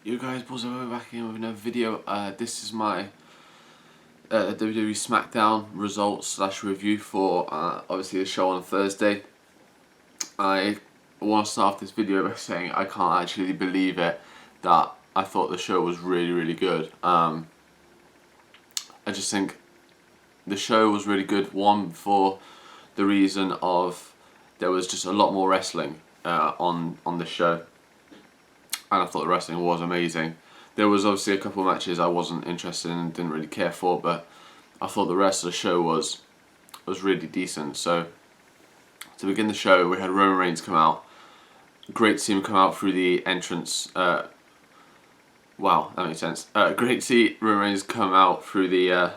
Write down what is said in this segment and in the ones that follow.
You guys, we're back in with another video. This is my WWE Smackdown results / review for obviously the show on Thursday. I want to start off this video by saying I can't actually believe it that I thought the show was really good. I just think the show was really good. One, for the reason of there was just a lot more wrestling on the show. And I thought the wrestling was amazing. There was obviously a couple of matches I wasn't interested in and didn't really care for, but I thought the rest of the show was really decent. So to begin the show, we had Roman Reigns come out. Great to see him come out through the entrance. Wow, that makes sense. Great to see Roman Reigns come out through the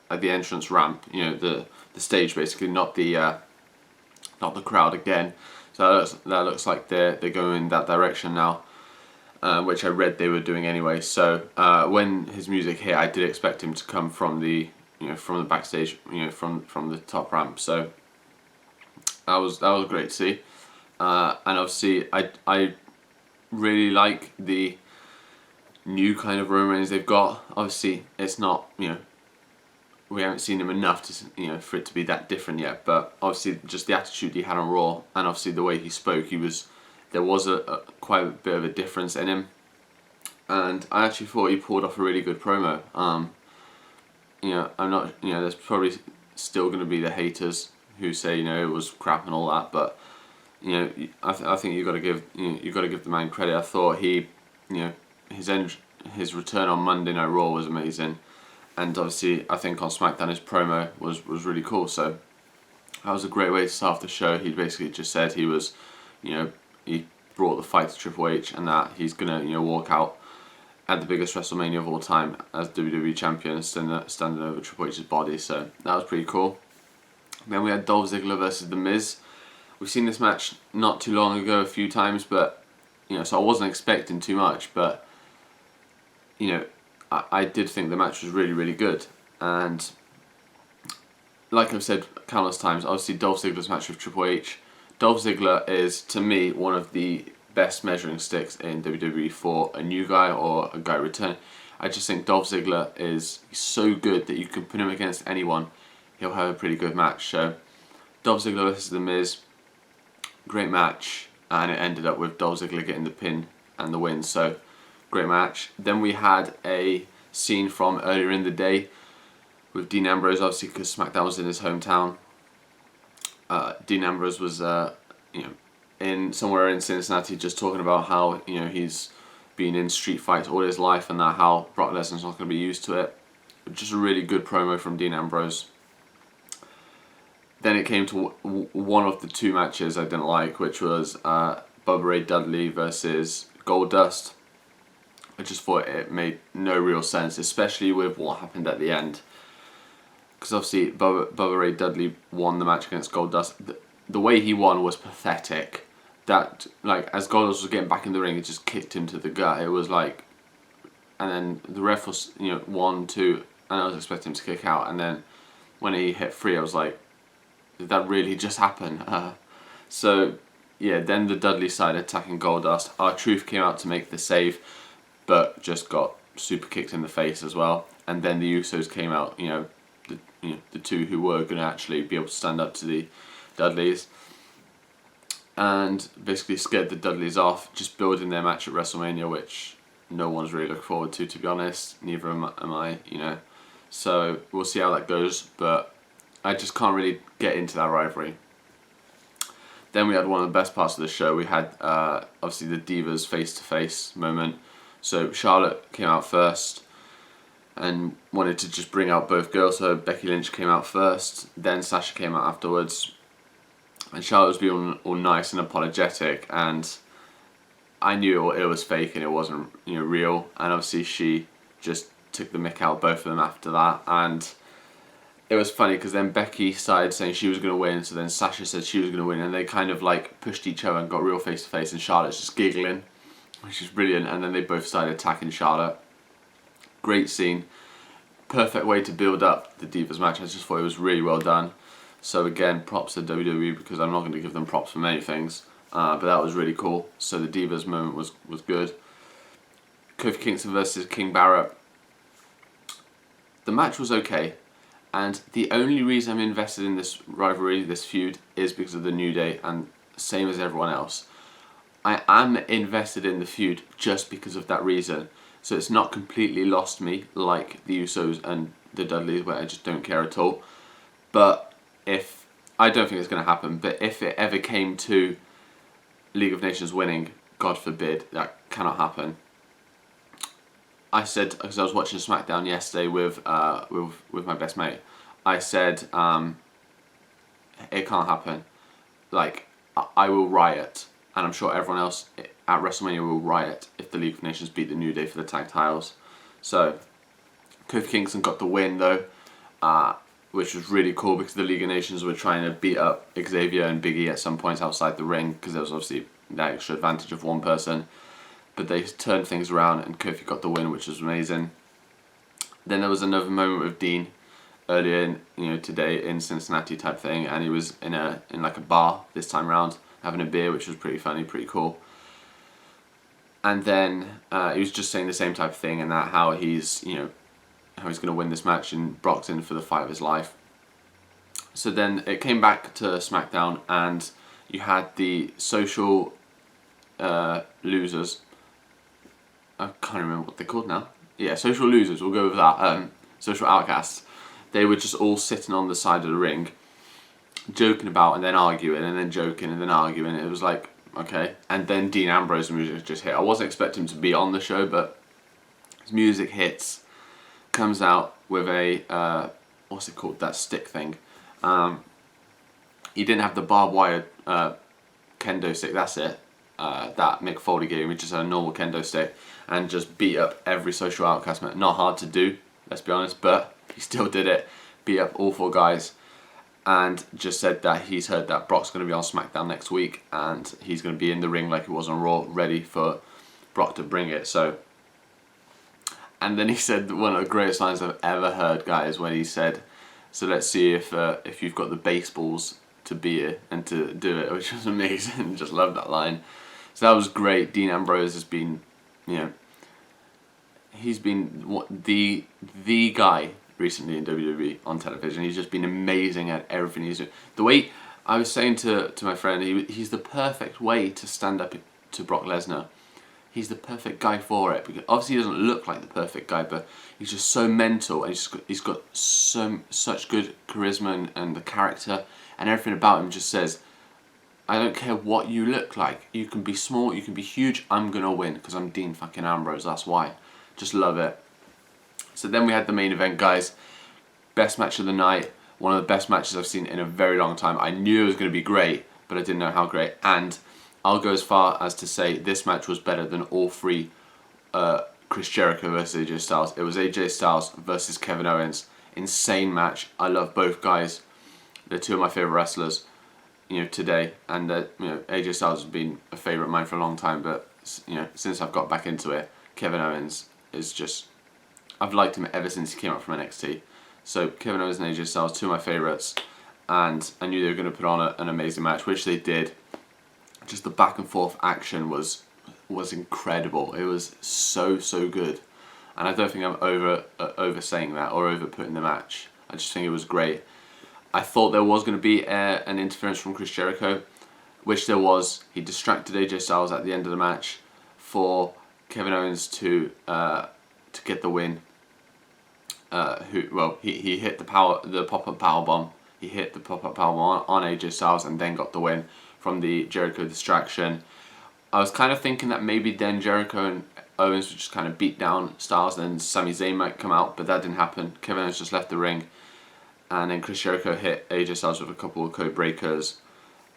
entrance ramp. You know, the stage basically, not the crowd again. So that looks like they're going in that direction now. Which I read they were doing anyway. So when his music hit, I did expect him to come from the backstage, from the top ramp. So that was great to see. And obviously, I really like the new kind of Roman Reigns they've got. Obviously, it's not, we haven't seen him enough to for it to be that different yet. But obviously, just the attitude he had on Raw, and obviously the way he spoke, there was quite a bit of a difference in him, and I actually thought he pulled off a really good promo. I'm not, there's probably still going to be the haters who say it was crap and all that, but I think you got to give the man credit. I thought his return on Monday Night Raw was amazing, and obviously I think on SmackDown his promo was really cool. So that was a great way to start off the show. He basically just said he was, he brought the fight to Triple H, and that he's gonna walk out at the biggest WrestleMania of all time as WWE champion, standing over Triple H's body. So that was pretty cool. Then we had Dolph Ziggler versus The Miz. We've seen this match not too long ago a few times, but so I wasn't expecting too much, but I did think the match was really good. And like I've said countless times, obviously Dolph Ziggler's match with Triple H. Dolph Ziggler is, to me, one of the best measuring sticks in WWE for a new guy or a guy returning. I just think Dolph Ziggler is so good that you can put him against anyone, he'll have a pretty good match. So Dolph Ziggler versus The Miz, great match, and it ended up with Dolph Ziggler getting the pin and the win. So great match. Then we had a scene from earlier in the day with Dean Ambrose, obviously because SmackDown was in his hometown. Dean Ambrose was, in somewhere in Cincinnati, just talking about how he's been in street fights all his life, and that how Brock Lesnar's not going to be used to it. Just a really good promo from Dean Ambrose. Then it came to one of the two matches I didn't like, which was Bubba Ray Dudley versus Goldust. I just thought it made no real sense, especially with what happened at the end. Because obviously Bubba Ray Dudley won the match against Goldust. The way he won was pathetic. That, as Goldust was getting back in the ring, it just kicked him to the gut. It was like, and then the ref was 1, 2, and I was expecting him to kick out. And then when he hit 3, I was like, did that really just happen? So yeah, then the Dudley side attacking Goldust. R-Truth came out to make the save, but just got super kicked in the face as well. And then the Usos came out, the two who were going to actually be able to stand up to the Dudleys, and basically scared the Dudleys off, just building their match at WrestleMania, which no one's really looking forward to be honest. Neither am I, So we'll see how that goes, but I just can't really get into that rivalry. Then we had one of the best parts of the show. We had obviously the Divas face-to-face moment. So Charlotte came out first and wanted to just bring out both girls. So Becky Lynch came out first, then Sasha came out afterwards, and Charlotte was being all nice and apologetic, and I knew it was fake and it wasn't real. And obviously she just took the mick out both of them after that, and it was funny because then Becky started saying she was going to win, so then Sasha said she was going to win, and they kind of pushed each other and got real face to face, and Charlotte's just giggling, which is brilliant. And then they both started attacking Charlotte. Great scene. Perfect way to build up the Divas match. I just thought it was really well done. So again, props to WWE, because I'm not going to give them props for many things. But that was really cool. So the Divas moment was good. Kofi Kingston versus King Barrett. The match was okay, and the only reason I'm invested in this rivalry, this feud, is because of the New Day, and same as everyone else. I am invested in the feud just because of that reason. So it's not completely lost me like the Usos and the Dudleys, where I just don't care at all. But if, I don't think it's going to happen, but if it ever came to League of Nations winning, God forbid, that cannot happen. I said, because I was watching Smackdown yesterday with my best mate, I said, it can't happen. Like, I will riot, and I'm sure everyone else at WrestleMania will riot if the League of Nations beat the New Day for the tag titles. So, Kofi Kingston got the win though, which was really cool because the League of Nations were trying to beat up Xavier and Big E at some points outside the ring because there was obviously that extra advantage of one person. But they turned things around and Kofi got the win, which was amazing. Then there was another moment with Dean earlier today in Cincinnati type thing, and he was in like a bar this time around having a beer, which was pretty funny, pretty cool. And then he was just saying the same type of thing, and that how he's how he's going to win this match, and Brock's in for the fight of his life. So then it came back to SmackDown, and you had the social losers. I can't remember what they're called now. Yeah, social losers, we'll go with that. Social outcasts. They were just all sitting on the side of the ring, joking about and then arguing and then joking and then arguing. It was like, okay. And then Dean Ambrose music just hit. I wasn't expecting him to be on the show, but his music hits, comes out with a, what's it called, that stick thing. He didn't have the barbed wire kendo stick, that's it. That Mick Foley gave me, just a normal kendo stick, and just beat up every social outcast. Not hard to do, let's be honest, but he still did it. Beat up all 4 guys, and just said that he's heard that Brock's going to be on SmackDown next week, and he's going to be in the ring like he was on Raw, ready for Brock to bring it. So, and then he said one of the greatest lines I've ever heard, guys, when he said, "So let's see if you've got the baseballs to be it and to do it," which was amazing. Just love that line. So that was great. Dean Ambrose has been, he's been the guy recently in WWE on television. He's just been amazing at everything he's doing. The way I was saying to my friend, he's the perfect way to stand up to Brock Lesnar. He's the perfect guy for it, because obviously he doesn't look like the perfect guy, but he's just so mental, and he's got such good charisma and the character, and everything about him just says, I don't care what you look like. You can be small, you can be huge, I'm going to win because I'm Dean fucking Ambrose, that's why. Just love it. So then we had the main event, guys. Best match of the night. One of the best matches I've seen in a very long time. I knew it was going to be great, but I didn't know how great. And I'll go as far as to say this match was better than all 3 Chris Jericho versus AJ Styles. It was AJ Styles versus Kevin Owens. Insane match. I love both guys. They're 2 of my favourite wrestlers, today. And AJ Styles has been a favourite of mine for a long time, but since I've got back into it, Kevin Owens is just, I've liked him ever since he came up from NXT. So Kevin Owens and AJ Styles, 2 of my favourites, and I knew they were going to put on an amazing match, which they did. Just the back and forth action was incredible. It was so good, and I don't think I'm over saying that or over putting the match. I just think it was great. I thought there was going to be an interference from Chris Jericho, which there was. He distracted AJ Styles at the end of the match for Kevin Owens to get the win. He hit the pop-up powerbomb. He hit the pop-up powerbomb on AJ Styles and then got the win from the Jericho distraction. I was kind of thinking that maybe then Jericho and Owens would just kind of beat down Styles, and then Sami Zayn might come out, but that didn't happen. Kevin Owens just left the ring, and then Chris Jericho hit AJ Styles with a couple of code breakers,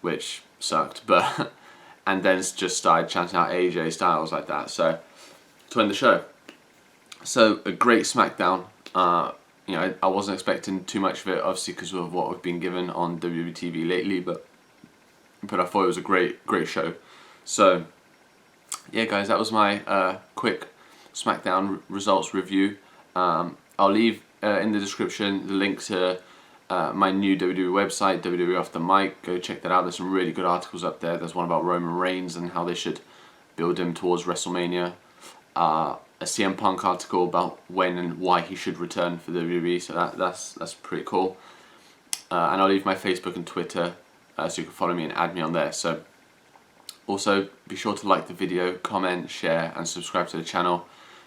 which sucked, but and then just started chanting out AJ Styles like that, so to end the show. So a great SmackDown. I wasn't expecting too much of it, obviously because of what we've been given on WWE TV lately, but I thought it was a great show. So yeah, guys, that was my quick SmackDown results review. I'll leave in the description the link to my new WWE website, WWE Off the Mic. Go check that out. There's some really good articles up there. There's one about Roman Reigns and how they should build him towards WrestleMania. CM Punk article about when and why he should return for the WWE, so that's pretty cool. And I'll leave my Facebook and Twitter so you can follow me and add me on there. So also be sure to like the video, comment, share and subscribe to the channel.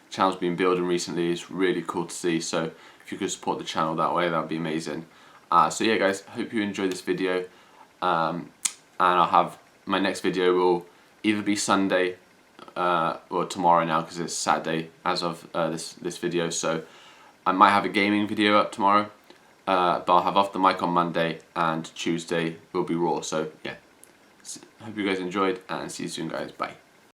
The channel's been building recently, it's really cool to see, so if you could support the channel that way, that would be amazing. So yeah guys, hope you enjoyed this video, and I'll have my next video will either be Sunday or tomorrow now, because it's Saturday as of this video, so I might have a gaming video up tomorrow, but I'll have Off the Mic on Monday, and Tuesday will be Raw. So yeah, hope you guys enjoyed, and see you soon guys, bye.